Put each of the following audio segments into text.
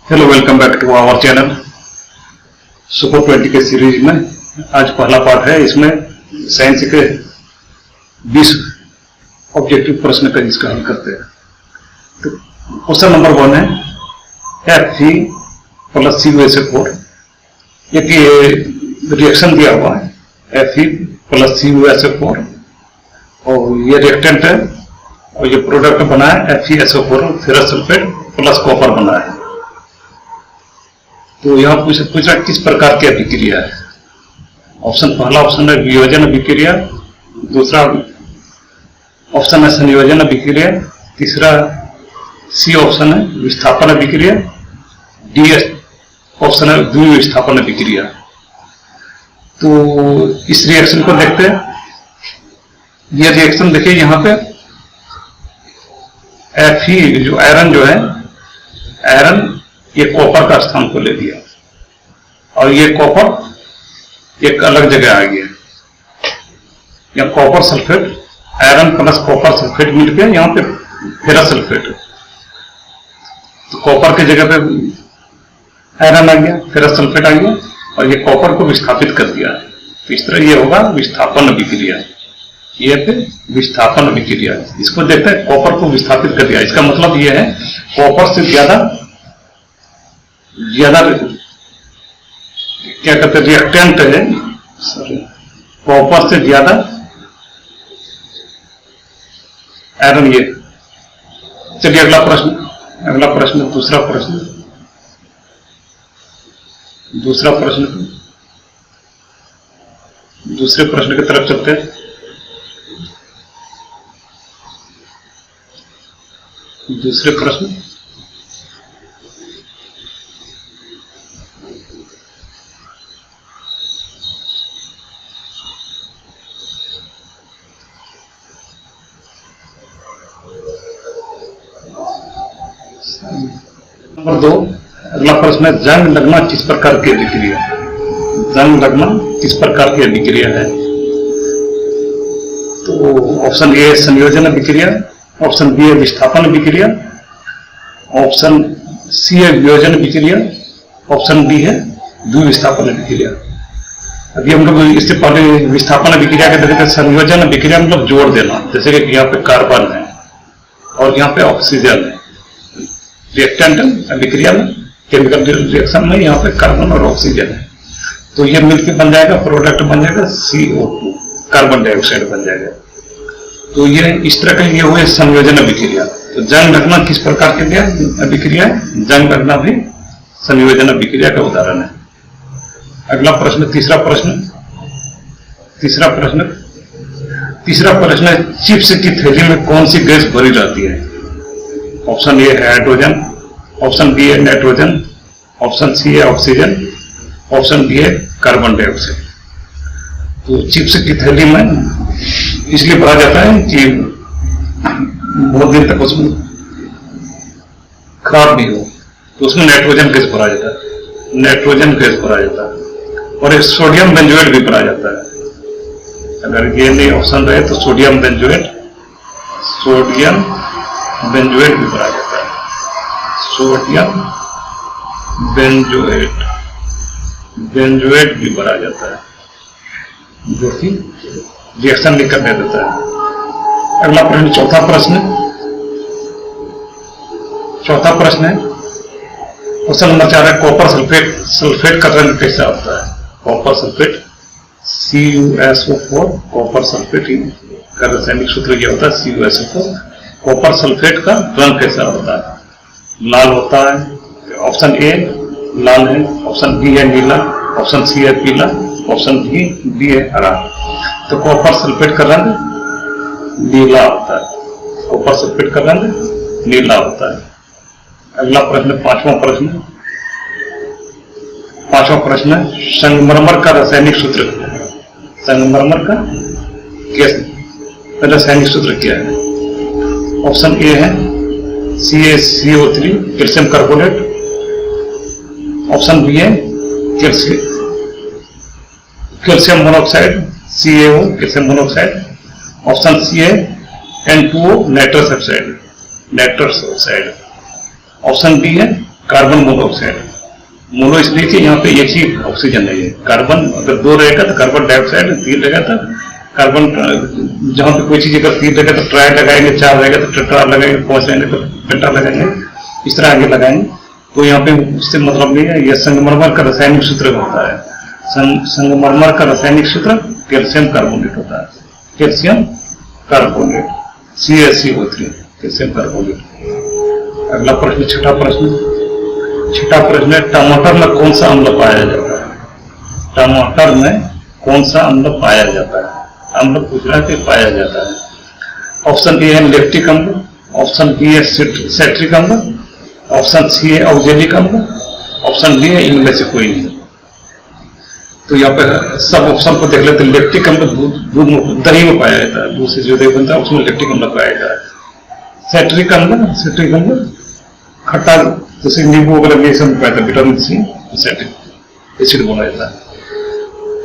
Hello, welcome back to our channel super 20 के series में आज पहला पार्ट है। इसमें साइंस के 20 ऑब्जेक्टिव प्रश्न का इसका हल करते हैं। तो क्वेश्चन नंबर 1 है Fe + CuSO4। एक ये रिएक्शन दिया हुआ है Fe + CuSO4 और ये रिएक्टेंट है और ये प्रोडक्ट बना है FeSO4 ferrous sulphate plus copper बना है। तो यहाँ पूछा किस प्रकार की अभिक्रिया है। पहला ऑप्शन है वियोजन अभिक्रिया, दूसरा ऑप्शन है संयोजन अभिक्रिया, तीसरा सी ऑप्शन है विस्थापन अभिक्रिया, डी ऑप्शन है द्विविस्थापन अभिक्रिया। तो इस रिएक्शन को देखते हैं। यह रिएक्शन देखिए, यहाँ पे Fe जो आयरन है आयरन ये कॉपर का स्थान को ले लिया और ये कॉपर एक अलग जगह आ गया। यहाँ copper sulphate iron plus copper sulphate मिलकर यहाँ पे फेरस सल्फेट, तो कॉपर की जगह पे आयरन आ गया, फेरस सल्फेट आ गया और ये कॉपर को विस्थापित कर दिया। तो इस तरह ये होगा विस्थापन अभिक्रिया। ये पे विस्थापन अभिक्रिया, इसको देखते हैं कॉपर को विस्थापित कर दिया। इसका मतलब ये है कॉपर से ज्यादा क्या कहते हैं रिएक्टेंट है, कॉपर से ज्यादा आयरन। ये चलिए अगला प्रश्न दूसरे प्रश्न की तरफ चलते हैं। दूसरे प्रश्न नंबर 2, अगला प्रश्न है जंग लगना किस प्रकार की अभिक्रिया। जंग लगना किस प्रकार की अभिक्रिया है। तो ऑप्शन ए संयोजन अभिक्रिया, ऑप्शन बी है विस्थापन अभिक्रिया, ऑप्शन सी है वियोजन अभिक्रिया, ऑप्शन डी है द्विविस्थापन अभिक्रिया। अभी हम लोग इससे पहले विस्थापन अभिक्रिया के तरीके संयोजन अभिक्रिया मतलब जोड़ देना, जैसे कि यहाँ पे कार्बन है और यहाँ पे ऑक्सीजन है। रिएक्टेंट अभिक्रिया में केमिकल रिएक्शन में यहाँ पे कार्बन और ऑक्सीजन है, तो ये मिलकर बन जाएगा प्रोडक्ट बन जाएगा CO2, कार्बन डाइऑक्साइड बन जाएगा। तो ये इस तरह का ये हुए संयोजन अभिक्रिया। तो जंग लगना किस प्रकार की अभिक्रिया है, जंग लगना भी संयोजन अभिक्रिया का उदाहरण है। अगला प्रश्न तीसरा प्रश्न है चिप्स की थैली में कौन सी गैस भरी रहती है। ऑप्शन ए है हाइड्रोजन, ऑप्शन बी है नाइट्रोजन, ऑप्शन सी है ऑक्सीजन, ऑप्शन डी है कार्बन डाइऑक्साइड। तो चिप्स की थैली में इसलिए भरा जाता है कि बहुत दिन तक उसमें खराब नहीं हो, तो उसमें नाइट्रोजन गैस भरा जाता है और एक सोडियम बेंजोएट भी भरा जाता है। अगर ये नहीं ऑप्शन रहे तो सोडियम बेंजोएट भी भरा जाता है। सोडियम बेंजोएट भी भरा जाता है, जो कि रिएक्शन नहीं करने देता है। अगला प्रश्न चौथा प्रश्न है क्वेश्चन नंबर 4 है कॉपर सल्फेट का रंग कैसा होता है। Copper sulphate CuSO4, copper sulphate का रासायनिक सूत्र क्या होता है CuSO4। कॉपर सल्फेट का रंग कैसा होता है, लाल होता है। ऑप्शन ए लाल है, ऑप्शन बी है नीला, ऑप्शन सी है पीला, ऑप्शन डी है हरा। तो कॉपर सल्फेट का रंग नीला होता है। अगला प्रश्न पांचवा प्रश्न है संगमरमर का रासायनिक सूत्र क्या है। संगमरमर का रासायनिक सूत्र क्या है। ऑप्शन ए है CaCO3 calcium carbonate, option B है calcium monoxide CaO calcium monoxide, option C है N2O nitrous oxide. Option D है कार्बन मोनोऑक्साइड। मोनो इसलिए कि यहाँ पे एक ही ऑक्सीजन है। कार्बन अगर 2 रहेगा तो कार्बन डाइऑक्साइड, 3 रहेगा तो कार्बन, जहाँ पे कोई चीज अगर 3 रहेगा तो ट्राई लगाएंगे, 4 रहेगा तो टेट्रा लगाएंगे, 5 रहेंगे तो पेंटा लगाएंगे, इस तरह आगे लगाएंगे। तो यहाँ पे उससे मतलब नहीं है। यह संगमरमर का रासायनिक सूत्र होता है। संगमरमर का रासायनिक सूत्र कैल्शियम कार्बोनेट होता है। Calcium carbonate CaCO3, calcium carbonate. अगला प्रश्न, छठा प्रश्न है, टमाटर में कौन सा अम्ल पाया जाता है? टमाटर में कौन सा अम्ल पाया जाता है? अम्ल पूछ रहा है कि पाया जाता है। ऑप्शन ए है लैक्टिक अम्ल, ऑप्शन बी है सेट्रिक अम्ल, ऑप्शन सी है ऑक्जेलिक अम्ल, ऑप्शन डी है इनमें से कोई नहीं। तो यहाँ पे सब ऑप्शन को देख लेते हैं। लैक्टिक अम्ल दूध दही में पाया जाता है, दूध से जो दही बनता है उसमें लैक्टिक अम्ल पाया जाता है। सेट्रिक अम्ल खट्टा, जैसे नींबू वगैरह ये सब पाया जाता है, विटामिन सी, सेट्रिक एसिड बोला जाता है।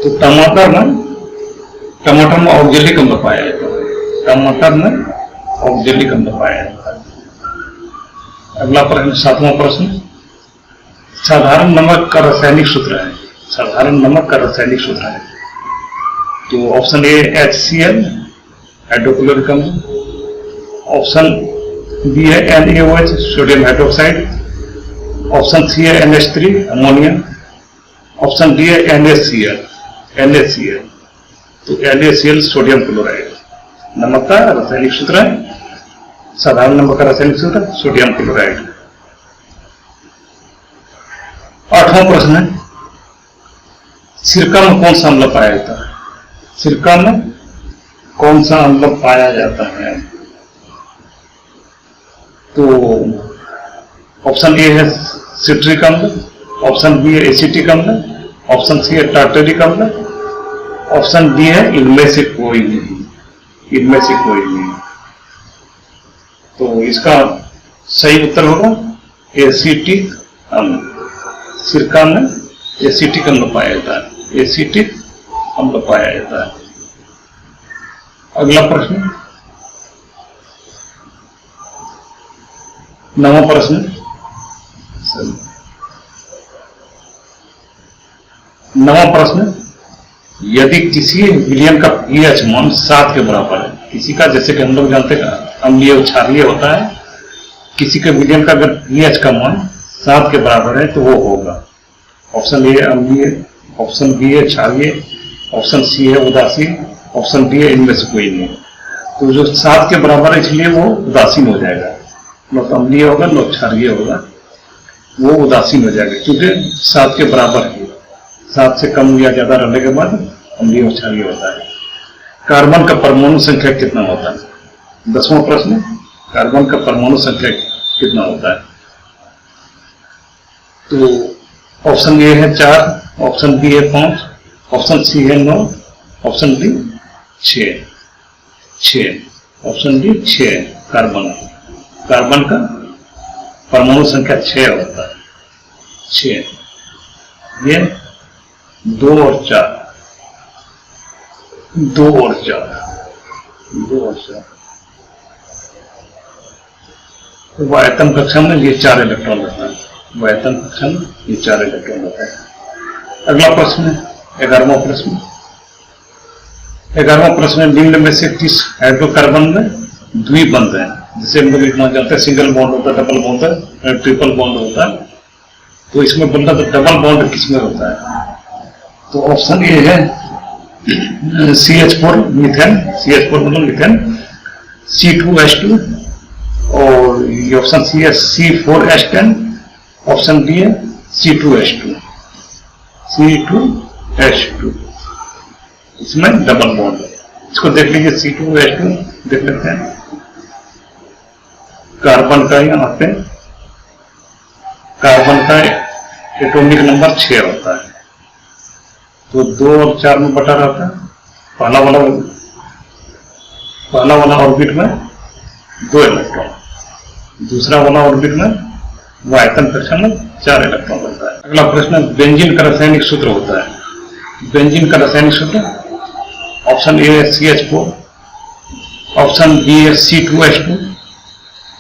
तो टमाटर में ऑक्जेलिक अम्ल पाया जाता है। टमाटर में ऑक्जेलिक अम्ल पाया जाता है। अगला प्रश्न, 7वां प्रश्न, साधारण नमक का रासायनिक सूत्र है। साधारण नमक का रासायनिक सूत्र है। तो ऑप्शन ए HCl, हाइड्रोक्लोरिक अम्ल, ऑप्शन बी है NaOH, sodium hydroxide, option C है NH3, अमोनिया, ऑप्शन डी है NaCl। तो NaCl सोडियम क्लोराइड। नमक का रासायनिक सूत्र है, साधारण नमक का रासायनिक सूत्र सोडियम क्लोराइड। 8वां प्रश्न है, सिरका में कौन सा अम्ल पाया जाता है? सिरका में कौन सा अम्ल पाया जाता है? तो ऑप्शन ए है सिट्रिक अम्ल, ऑप्शन बी है एसिटिक अम्ल, ऑप्शन सी है टार्टरिक अम्ल, ऑप्शन डी है इनमें से कोई नहीं। इनमें से कोई नहीं। तो इसका सही उत्तर होगा एसिटिक अम्ल। सिरका में एसिटिक अम्ल पाया जाता है। एसिटिक अम्ल पाया जाता है। अगला प्रश्न, 9वां प्रश्न, 9वां प्रश्न, यदि किसी विलयन का pH मान 7 के बराबर है, किसी का, जैसे कि हम लोग जानते हैं अम्लीय और क्षारीय होता है, किसी के विलयन का अगर pH का मान 7 के बराबर है तो वो होगा ऑप्शन ए अम्लीय, ऑप्शन बी है क्षारीय, ऑप्शन सी है उदासीन, ऑप्शन डी है इनमें से कोई नहीं। तो जो 7 के बराबर है इसलिए वो उदासीन हो जाएगा, न तो अम्लीय होगा न क्षारीय होगा, वो उदासीन हो जाएगा क्योंकि 7 के बराबर है। 7 से कम या ज्यादा रहने के बाद अम्लीय और क्षारीय होता है। कार्बन का परमाणु संख्या कितना होता है? 10वां प्रश्न, कार्बन का परमाणु संख्या कितना होता है? तो ऑप्शन ए है 4, ऑप्शन बी है 5, ऑप्शन सी है 9, option D 6, option D 6। Carbon का परमाणु संख्या 6 होता है। 6, ये 2 और 4, 2 और 4। वायतन कक्षा में ये 4 इलेक्ट्रॉन रहता है। वायतन कक्षा में ये 4 इलेक्ट्रॉन रहता है। अगला प्रश्न है 11वां प्रश्न। 11वां प्रश्न, निम्न में से किस हाइड्रोकार्बन में द्विबंध है? जिसे हम लोग लिखना चाहते हैं, सिंगल बॉन्ड होता है, डबल बॉन्ड है, ट्रिपल बॉन्ड होता है। तो इसमें बनता तो डबल बॉन्ड किसमें होता है? तो ऑप्शन ए है CH4 मीथेन, CH4 मतलब मीथेन, C2H2, और ये ऑप्शन सी है C4H10, ऑप्शन डी है C2H2। इसमें डबल बॉन्ड है। इसको देख लीजिए, C2H2 देख लेते हैं। कार्बन का यहाँ पे कार्बन का एटॉमिक नंबर 6 होता है। तो 2 और 4 में बटा रहता है। पहला वाला ऑर्बिट में 2 इलेक्ट्रॉन, दूसरा वाला ऑर्बिट में वायतन कक्षा में 4 इलेक्ट्रॉन बनता है। अगला प्रश्न, बेंजीन का रासायनिक सूत्र होता है। बेंजीन का रासायनिक सूत्र ऑप्शन ए है CH4, ऑप्शन बी है C2H2,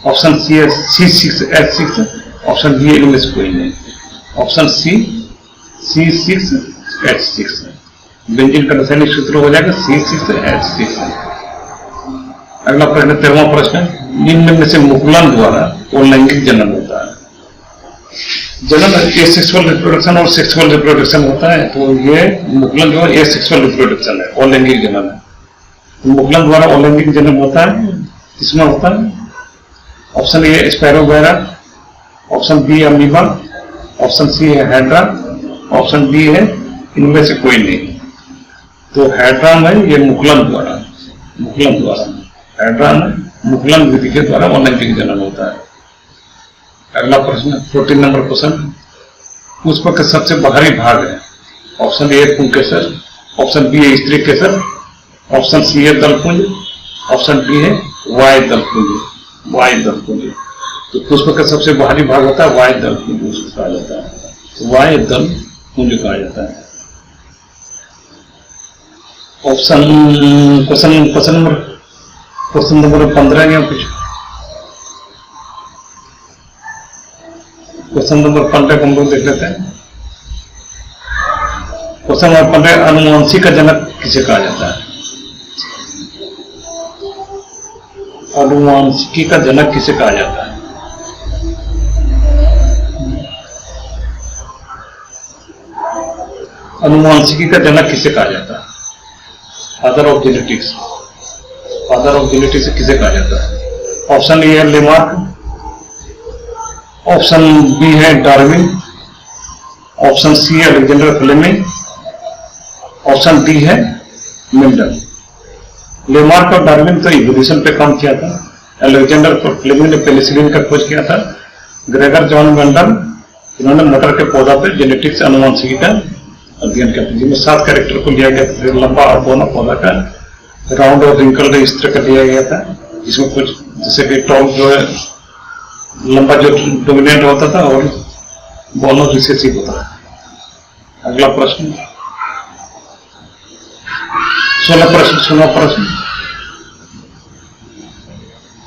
ऑप्शन सी है C6H6, ऑप्शन बी है इनमें से कोई नहीं। ऑप्शन सी C6H6 बेंजीन का रासायनिक सूत्र हो जाएगा C6H6। अगला प्रश्न 13वां प्रश्न, निम्न में से मुकुलन द्वारा अलैंगिक जनन होता है। जनन एसेक्सुअल रिप्रोडक्शन और सेक्सुअल रिप्रोडक्शन होता है, तो ये मुकुलन जो है एसेक्सुअल रिप्रोडक्शन है, अलैंगिक जनन है। मुकुलन द्वारा अलैंगिक जनन होता है, किसमें होता है? Option A spirogyra, option B amoeba, option C है हाइड्रा, ऑप्शन डी है इनमें से कोई नहीं। तो हाइड्रा में ये मुकुलन द्वारा हाइड्रा में मुकुलन विधि के द्वारा अलैंगिक जनन होता है। अगला प्रश्न 14 नंबर क्वेश्चन, पुष्प का सबसे बाहरी भाग है। ऑप्शन ए पुंकेसर, ऑप्शन बी है स्त्री केसर, ऑप्शन सी है दलपुंज, ऑप्शन डी है वाय दलपुंज। तो पुष्प का सबसे बाहरी भाग होता है वाय दलपुंज, उसको कहा जाता है, वाय दलपुंज कहा जाता है। क्वेश्चन नंबर 15 या कुछ क्वेश्चन नंबर 15 को हम लोग देख लेते हैं। क्वेश्चन नंबर 15, अनुवांशिक का जनक किसे कहा जाता है? अनुवांशिकी का जनक किसे कहा जाता है? अनुवांशिकी का जनक किसे कहा जाता है? फादर ऑफ जेनेटिक्स किसे कहा जाता है? ऑप्शन ए है लेमार्क, ऑप्शन बी है डार्विन, ऑप्शन सी है अलेक्जेंडर फ्लेमिंग, ऑप्शन डी है मेंडल। लेमार्क और डार्विन तो इवोल्यूशन पे काम किया था, अलेक्जेंडर फ्लेमिंग ने पेनिसिलिन का खोज किया था, ग्रेगर जॉन मेंडल इन्होंने मटर के पौधा पे जेनेटिक्स अनुवांशिकी का अध्ययन किया था, जिसमें 7 कैरेक्टर को लिया गया था, लंबा और बौना पौधा का, राउंड और रिंकल इस तरह का लिया गया था, जिसमें कुछ जैसे कि टॉप जो है लंबा जो डोमिनेंट होता था और बौना रिसेसिव होता था। अगला प्रश्न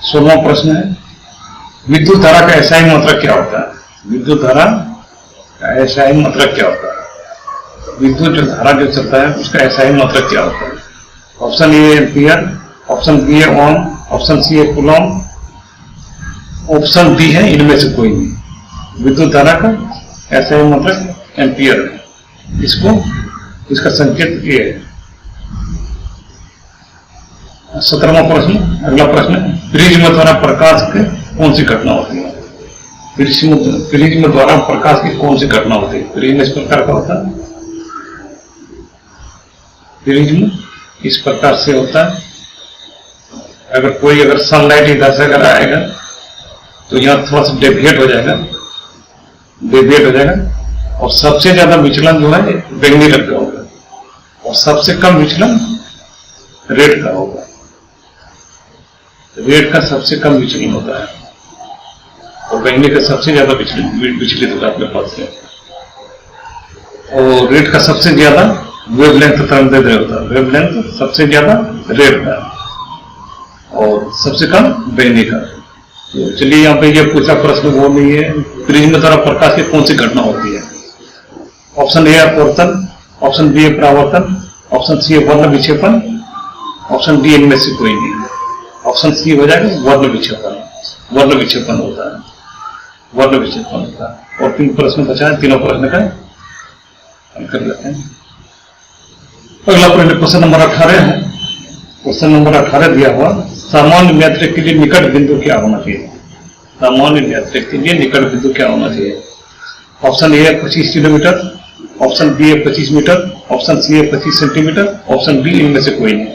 16वां प्रश्न है, विद्युत धारा का एसआई मात्रक क्या होता है? विद्युत धारा का एसआई मात्रक क्या होता है? विद्युत जो धारा जो चलता है उसका एसआई मात्रक क्या होता है? Option A ampere, option B है ओम, ऑप्शन सी है कूलॉम, ऑप्शन डी है इनमें से कोई नहीं। विद्युत धारा का एसआई मात्रक एम्पियर है, इसका संकेत ये है। 17वां प्रश्न, अगला प्रश्न, प्रिज्म द्वारा प्रकाश की कौन सी घटना होती है? प्रिज्म द्वारा प्रकाश की कौन सी घटना होती है? प्रिज्म इस प्रकार का होता है, प्रिज्म इस प्रकार से होता है। अगर सनलाइट इधर से अगर आएगा तो यहाँ थोड़ा सा डेविएट हो जाएगा और सबसे ज्यादा विचलन जो है बैंगनी रंग का होगा और सबसे कम विचलन रेड का होगा। रेड का सबसे कम विचलन होता है और बैंगनी का सबसे ज्यादा विचलित होता है अपने पास से, और रेड का सबसे ज्यादा वेवलेंथ तरंगदैर्घ्य होता है, वेवलेंथ सबसे ज्यादा रेड का और सबसे कम बैंगनी का। तो चलिए यहाँ पे ये पूछा प्रश्न वो नहीं है, प्रिज्म द्वारा प्रकाश की कौन सी घटना होती है? ऑप्शन ए अपवर्तन, ऑप्शन बी है परावर्तन, ऑप्शन सी है वर्ण विक्षेपण, ऑप्शन डी इनमें से कोई नहीं। ऑप्शन सी हो जाएगा वर्ण विक्षेपण होता है। और 3 प्रश्न बचा है, तीनों प्रश्न का हल कर लेते हैं। अगला प्रश्न क्वेश्चन नंबर 18 है। क्वेश्चन नंबर 18 दिया हुआ, सामान्य मैत्रिक के लिए निकट बिंदु क्या होना चाहिए? सामान्य मैत्रिक के लिए निकट बिंदु क्या होना चाहिए? ऑप्शन ए है 25 किलोमीटर, ऑप्शन बी है 25 मीटर, ऑप्शन सी है 25 सेंटीमीटर, ऑप्शन डी इनमें से कोई नहीं।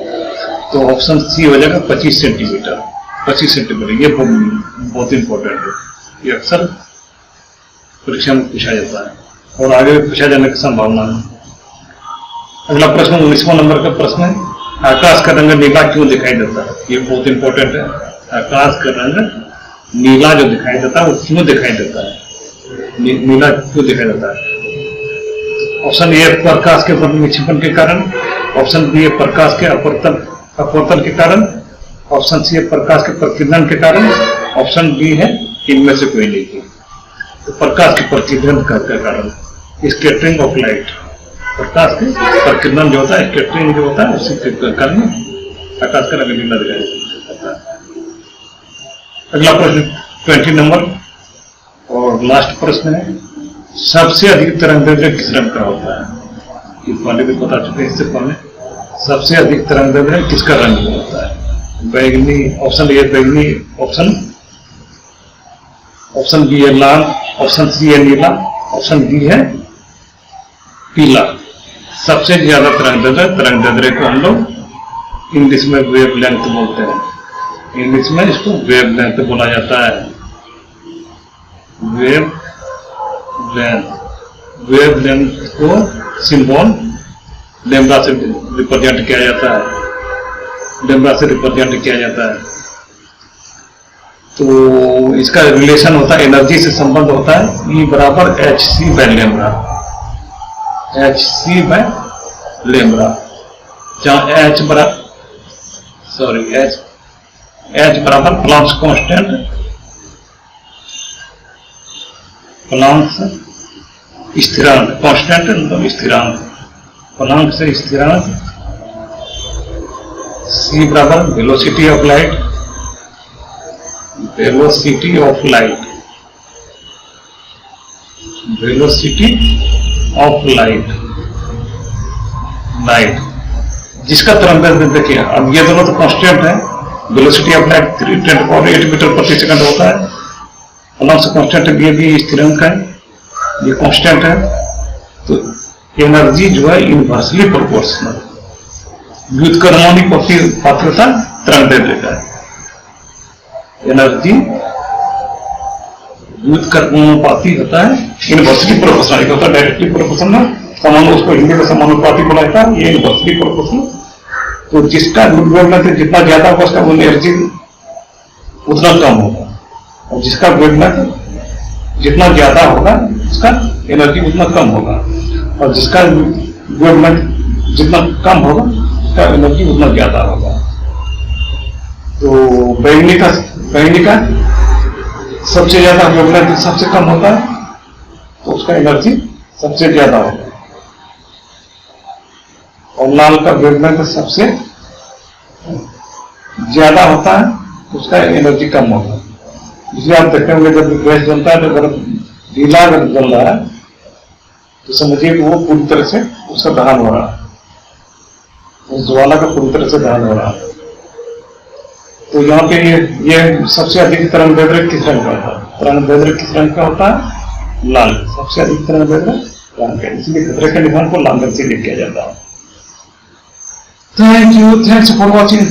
तो ऑप्शन सी हो जाएगा 25 सेंटीमीटर। 25 सेंटीमीटर ये बहुत इंपॉर्टेंट है, ये अक्सर परीक्षा में पूछा जाता है और आगे भी पूछा जाने की संभावना है। अगला प्रश्न 19वां नंबर का प्रश्न है, आकाश का रंग नीला क्यों दिखाई देता है? ये बहुत इंपॉर्टेंट है। आकाश का रंग नीला जो दिखाई देता है वो क्यों दिखाई देता है? नीला क्यों दिखाई देता है? ऑप्शन ए प्रकाश के वर्ण विक्षेपण के कारण, ऑप्शन बी है प्रकाश के अपवर्तन के कारण, ऑप्शन सी है प्रकाश के प्रकीर्णन के कारण, ऑप्शन डी है इनमें से कोई नहीं। तो प्रकाश की प्रतिध्वनि का कारण स्कैटरिंग ऑफ लाइट, प्रकाश के प्रकीर्णन जो होता है, स्कैटरिंग जो होता है, उसी के कारण आकाश का रंग नीला दिखाई देता है। अगला प्रश्न 20 नंबर और लास्ट प्रश्न है, सबसे अधिक तरंगदैर्घ्य किस रंग का होता है? ये पहले भी बता चुके हैं, इससे पहले सबसे अधिक तरंगदैर्घ्य किसका रंग होता है? बैगनी, ऑप्शन ए बैगनी, ऑप्शन बी है लाल, ऑप्शन सी है नीला, ऑप्शन डी है पीला। सबसे ज्यादा तरंगदैर्घ्य को हम लोग इंग्लिश में वेवलेंथ बोलते हैं, इंग्लिश में इसको वेवलेंथ बोला जाता है। वेवलेंथ को सिंबल लैम्ब्डा से रिप्रेजेंट किया जाता है, लैम्ब्डा से रिप्रेजेंट किया जाता है। तो इसका रिलेशन होता है, एनर्जी से संबंध होता है, E बराबर hc by lambda, hc by lambda, जहां h बराबर प्लांक्स कांस्टेंट, प्लांक्स स्थिरांक, कांस्टेंट मतलब स्थिरांक, प्लांक से स्थिरांक, c बराबर velocity of light, velocity of light, velocity of light, जिसका तरंगदैर्घ्य देखिए, अब ये दोनों तो कांस्टेंट है, वेलोसिटी ऑफ लाइट 10⁸ मीटर प्रति सेकंड होता है, प्लांक कांस्टेंट ये भी स्थिरांक है, ये कांस्टेंट है। तो एनर्जी जो है इनवर्सली प्रोपोर्शनल, व्युत्क्रमणिक पात्रता तरंगदैर्घ्य का है। एनर्जी व्युत्क्रमानुपाती होता है, इनवर्सली प्रोपोर्शनल होता है, डायरेक्टली प्रोपोर्शनल समान, उसको हिंदी में समानुपाती बोला जाता है, ये इनवर्सली प्रोपोर्शनल। तो जिसका वेवलेंथ जितना ज्यादा होगा उसका वो एनर्जी उतना कम होगा, और जिसका वेवलेंथ जितना ज्यादा होगा उसका एनर्जी उतना कम होगा, और जिसका वेवलेंथ जितना कम होगा उसका एनर्जी उतना ज्यादा होगा। तो बैगनी का सबसे ज्यादा वेवलेंथ सबसे कम होता है, तो उसका एनर्जी सबसे ज्यादा होगा, और लाल का वेवलेंथ सबसे ज्यादा होता है, उसका एनर्जी कम होगा। इसलिए आप देखते होंगे जब गैस जलता है तो अगर नीला अगर जल रहा है तो समझिए कि वो पूरी तरह से उसका दहन हो रहा है, उस ज्वाला का पूरी तरह से दहन हो रहा है। तो यहाँ पे ये सबसे अधिक तरंगदैर्घ्य किस रंग का होता है? तरंगदैर्घ्य किस रंग का होता है? लाल। सबसे अधिक तरंगदैर्घ्य लाल का, इसलिए खतरे के निशान को लाल रंग से लिख किया जाता है। Thank you, thanks for watching.